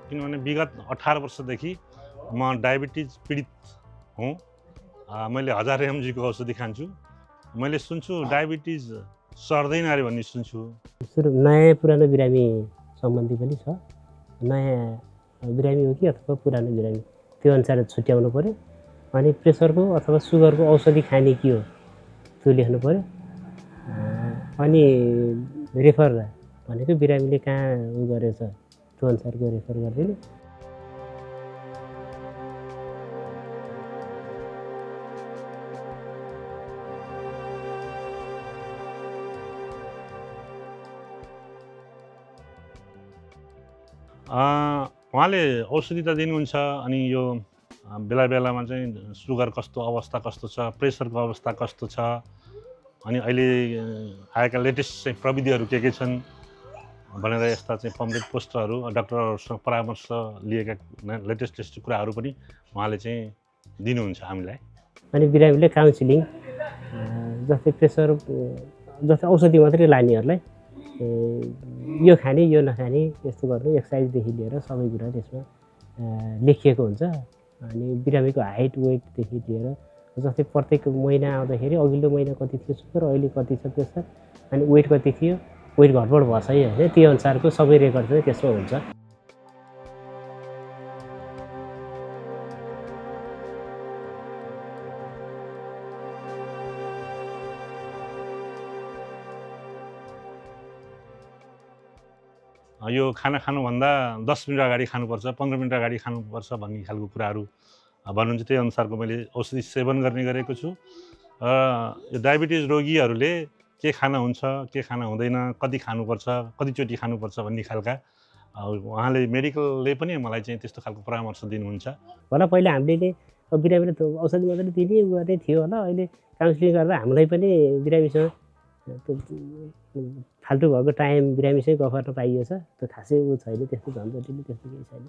किनभने विगत 18 वर्षदेखि म डायबिटिज पीडित हुँ। मैले 1000 mg को औषधि खान्छु। मैले सुन्छु डायबिटिज सर्दैन अरे भन्ने सुन्छु। सुरु नयाँ पुरानो बिरामी सम्बन्धी पनि छ। नयाँ बिरामी हो कि अथवा पुरानो बिरामी त्यो अनुसार छुट्याउनु पर्यो। अनि प्रेसरको अथवा सुगरको औषधि खाने के हो त्यो लेख्नु पर्यो। अनि रेफर भनेको बिरामीले कहाँ उ गरेछ त्यो अनुसारको रेफर गरिदिनु। उहाँले औषधि त दिनुहुन्छ अनि यो बेला बेलामा चाहिँ सुगर कस्तो अवस्था कस्तो छ, प्रेसरको अवस्था कस्तो छ, अनि अहिले आएका लेटेस्ट चाहिँ प्रविधिहरू के छन् भनेर यस्ता चाहिँ पम्पलेट पोस्टरहरू डाक्टरहरूसँग परामर्श लिएका लेटेस्ट कुराहरू पनि उहाँले चाहिँ दिनुहुन्छ हामीलाई। अनि बिरामीले काउन्सिलिङ जस्तै प्रेसर जस्तै औषधि मात्रै लानेहरूलाई यो खाने यो नखाने यस्तो गर्नु एक्सर्साइजदेखि लिएर सबै कुरा त्यसमा लेखिएको हुन्छ। अनि बिरामीको हाइट वेटदेखि लिएर जस्तै प्रत्येक महिना आउँदाखेरि अघिल्लो महिना कति थियो सुगर, अहिले कति छ प्रेसर, अनि वेट कति थियो, वेट घटबड भएको छ होइन, त्यो अनुसारको सबै रेकर्ड चाहिँ त्यसमा हुन्छ। यो खाना खानुभन्दा 10 मिनट अगाडि खानुपर्छ, 15 मिनट अगाडि खानुपर्छ भन्ने खालको कुराहरू भन्नुहुन्छ। त्यही अनुसारको मैले औषधि सेवन गर्ने गरेको छु। यो डायबिटिज रोगीहरूले के खाना हुन्छ, के खाना हुँदैन, कति खानुपर्छ, कतिचोटि खानुपर्छ भन्ने खालका उहाँले मेडिकलले पनि मलाई चाहिँ त्यस्तो खालको परामर्श दिनुहुन्छ। होला पहिला हामीले बिरामीले औषधि मात्रै दिने गर्ने थियो होला, अहिले काउन्सिलिङ गरेर हामीलाई पनि बिरामीसँग फाल्टु भएको टाइम बिरामीसँग गफ गर्न पाइएछ। त्यो खासै ऊ छैन, त्यस्तो झन्झटिलो त्यस्तो केही छैन।